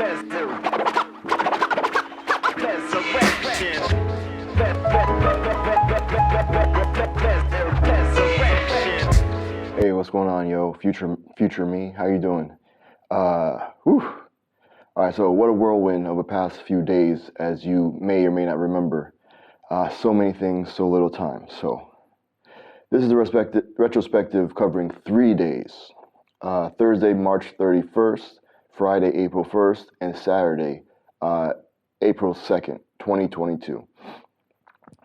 Hey, what's going on, yo? Future me, how you doing? Whew. All right, so what a whirlwind of the past few days, as you may or may not remember. So many things, so little time. So this is the retrospective covering 3 days. Thursday, March 31st, Friday, April 1st, and Saturday, April 2nd, 2022.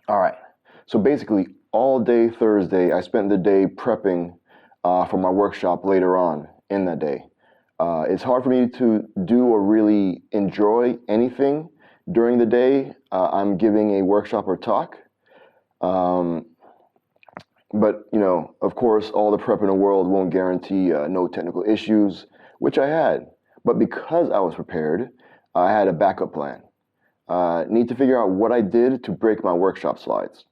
All right, so basically all day Thursday, I spent the day prepping for my workshop later on in that day. It's hard for me to do or really enjoy anything during the day. I'm giving a workshop or talk. But, of course, all the prep in the world won't guarantee no technical issues, which I had. But because I was prepared, I had a backup plan. Need to figure out what I did to break my workshop slides.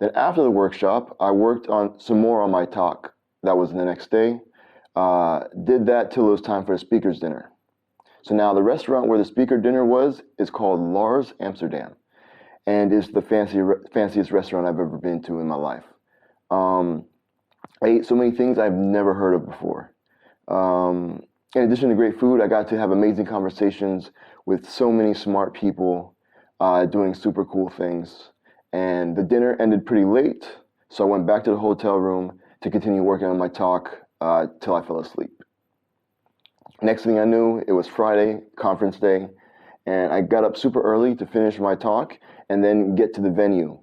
Then after the workshop, I worked on some more on my talk. That was the next day. Did that till it was time for the speaker's dinner. So now the restaurant where the speaker dinner was is called Lars Amsterdam, and it's the fanciest restaurant I've ever been to in my life. I ate so many things I've never heard of before. In addition to great food, I got to have amazing conversations with so many smart people doing super cool things. And the dinner ended pretty late, so I went back to the hotel room to continue working on my talk till I fell asleep. Next thing I knew, it was Friday, conference day, and I got up super early to finish my talk and then get to the venue.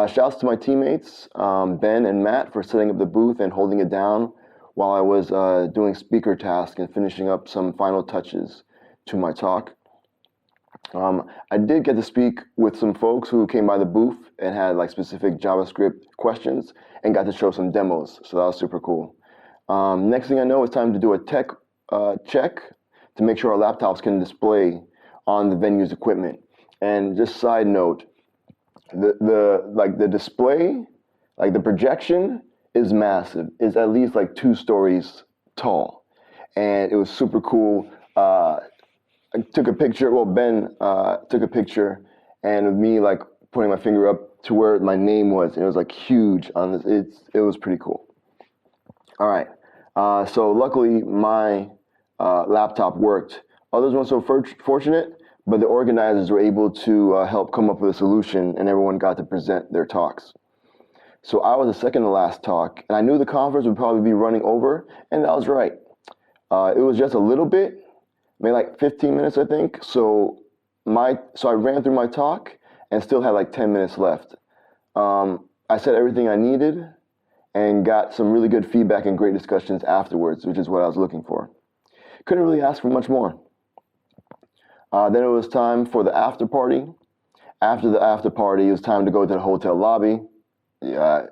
Shouts to my teammates, Ben and Matt, for setting up the booth and holding it down while I was doing speaker tasks and finishing up some final touches to my talk. I did get to speak with some folks who came by the booth and had specific JavaScript questions and got to show some demos, so that was super cool. Next thing I know, it's time to do a tech check to make sure our laptops can display on the venue's equipment. And just side note, the display, the projection is massive. It's at least 2 stories tall, and it was super cool. I took a picture. Well, Ben took a picture, and of me pointing my finger up to where my name was, and it was huge on this. It was pretty cool. All right. So luckily my laptop worked. Others weren't so fortunate, but the organizers were able to help come up with a solution, and everyone got to present their talks. So I was the second to last talk, and I knew the conference would probably be running over, and I was right. It was just a little bit, maybe 15 minutes, I think. So I ran through my talk and still had 10 minutes left. I said everything I needed and got some really good feedback and great discussions afterwards, which is what I was looking for. Couldn't really ask for much more. Then it was time for the after party. After the after party, it was time to go to the hotel lobby. Yeah,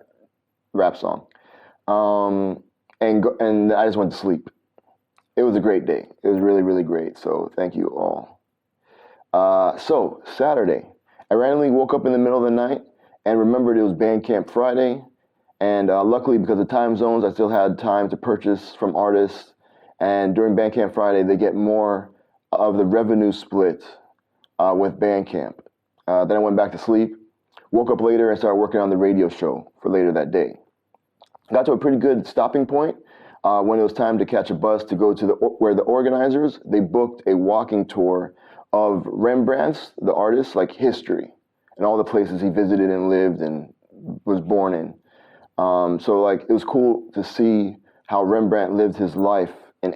rap song. And I just went to sleep. It was a great day. It was really, really great. So thank you all. So Saturday, I randomly woke up in the middle of the night and remembered it was Bandcamp Friday. And luckily, because of time zones, I still had time to purchase from artists. And during Bandcamp Friday, they get more of the revenue split with Bandcamp. Then I went back to sleep, woke up later, and started working on the radio show for later that day. Got to a pretty good stopping point when it was time to catch a bus to go to where the organizers, they booked a walking tour of Rembrandt's, the artist's history and all the places he visited and lived and was born in. So it was cool to see how Rembrandt lived his life in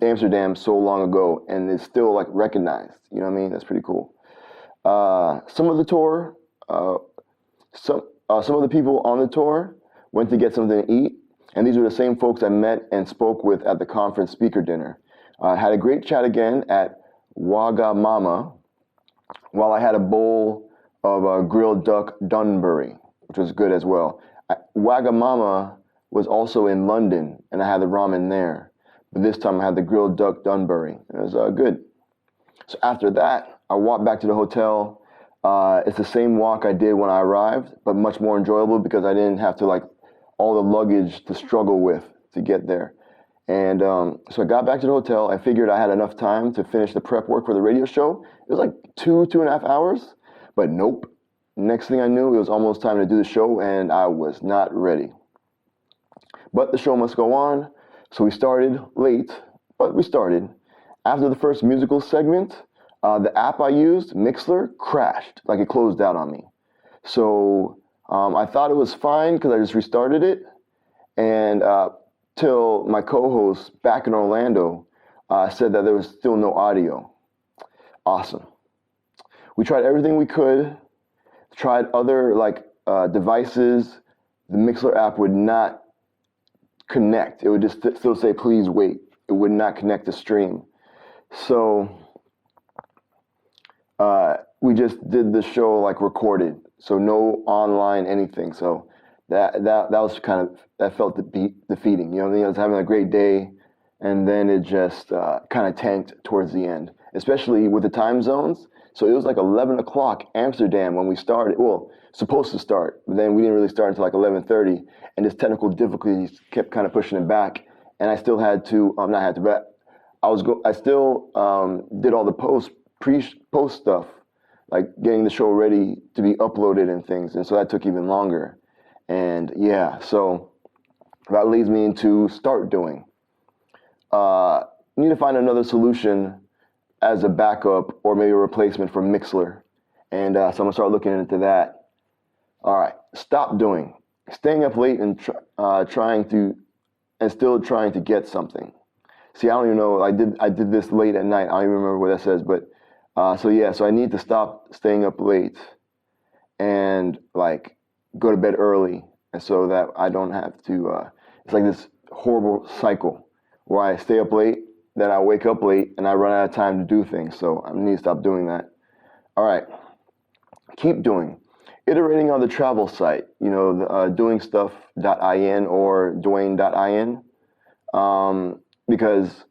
Amsterdam so long ago and is still recognized. You know what I mean? That's pretty cool. Some of the tour, some of the people on the tour went to get something to eat, and these were the same folks I met and spoke with at the conference speaker dinner. Had a great chat again at Wagamama while I had a bowl of grilled duck Dunbury, which was good as well. Wagamama was also in London, and I had the ramen there. But this time I had the grilled duck Dunbury. It was good. So after that, I walked back to the hotel. It's the same walk I did when I arrived, but much more enjoyable because I didn't have to all the luggage to struggle with to get there. And so I got back to the hotel. I figured I had enough time to finish the prep work for the radio show. It was like 2.5 hours, but nope. Next thing I knew, it was almost time to do the show, and I was not ready. But the show must go on, so we started late, but we started. After the first musical segment, the app I used, Mixler, crashed, like it closed out on me. So I thought it was fine because I just restarted it, and till my co-host back in Orlando said that there was still no audio. Awesome. We tried everything we could, tried other devices. The Mixler app would not connect. It would just still say, please wait. It would not connect the stream. So we just did the show like recorded. So no online anything. So that was that felt defeating. You know what I mean? I was having a great day, and then it just kind of tanked towards the end, especially with the time zones. So it was like 11 o'clock Amsterdam when we started. Well, supposed to start, but then we didn't really start until like 11:30, and this technical difficulties kept kind of pushing it back. And I still had to, not had to, but I still did all the post stuff, like getting the show ready to be uploaded and things, and so that took even longer. And yeah, so that leads me into start doing. Need to find another solution as a backup or maybe a replacement for Mixler. And so I'm gonna start looking into that. All right, stop doing. Staying up late and still trying to get something. See, I don't even know, I did this late at night. I don't even remember what that says, but so I need to stop staying up late and like go to bed early, and so that I don't have to, it's like this horrible cycle where I stay up late, then I wake up late, and I run out of time to do things. So I need to stop doing that. All right, keep doing. Iterating on the travel site, the doingstuff.in or dwayne.in, because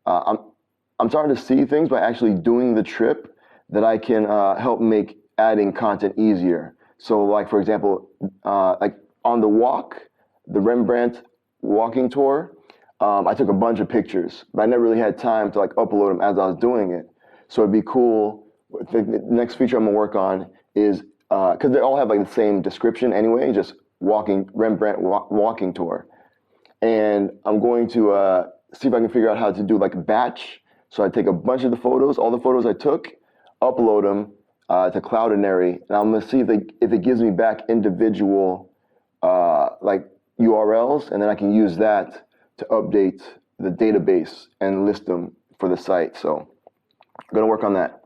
I'm starting to see things by actually doing the trip that I can help make adding content easier. So like, for example, like on the walk, the Rembrandt walking tour, I took a bunch of pictures, but I never really had time to like upload them as I was doing it. So it'd be cool. The next feature I'm gonna work on is, because they all have like the same description anyway, just Rembrandt walking tour. And I'm going to see if I can figure out how to do like a batch. So I take a bunch of the photos, all the photos I took, upload them to Cloudinary, and I'm gonna see if it gives me back individual like URLs, and then I can use that to update the database and list them for the site. So I'm gonna work on that.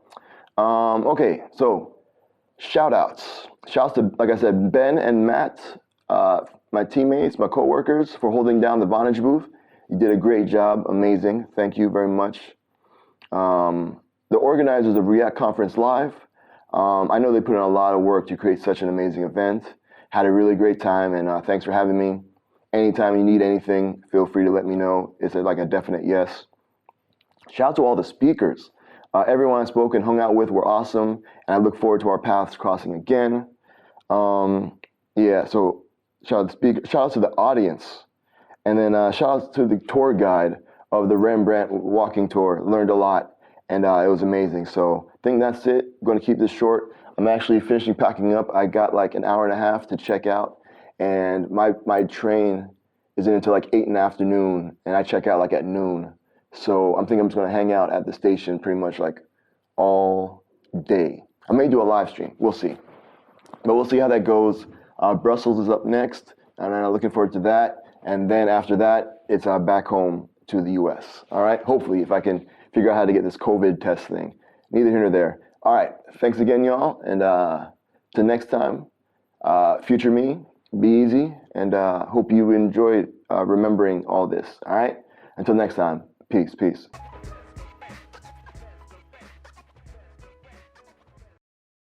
Okay, so shout outs. Shouts to, like I said, Ben and Matt, my teammates, my coworkers, for holding down the Vonage booth. You did a great job, amazing. Thank you very much. The organizers of React Conference Live, I know they put in a lot of work to create such an amazing event. Had a really great time, and thanks for having me. Anytime you need anything, feel free to let me know. It's like a definite yes. Shout out to all the speakers. Everyone I spoke and hung out with were awesome, and I look forward to our paths crossing again. So shout out to the speaker, shout out to the audience, and then shout out to the tour guide of the Rembrandt walking tour. Learned a lot, and it was amazing. So I think that's it. I'm going to keep this short. I'm actually finishing packing up. I got like an hour and a half to check out, and my train is in until like 8 in the afternoon, and I check out like at noon. So I'm thinking I'm just going to hang out at the station pretty much like all day. I may do a live stream. We'll see. But we'll see how that goes. Brussels is up next, and I'm looking forward to that. And then after that, it's back home to the U.S. All right? Hopefully, if I can figure out how to get this COVID test thing. Neither here nor there. All right. Thanks again, y'all. And till next time, future me, be easy. And hope you enjoyed remembering all this. All right? Until next time, peace.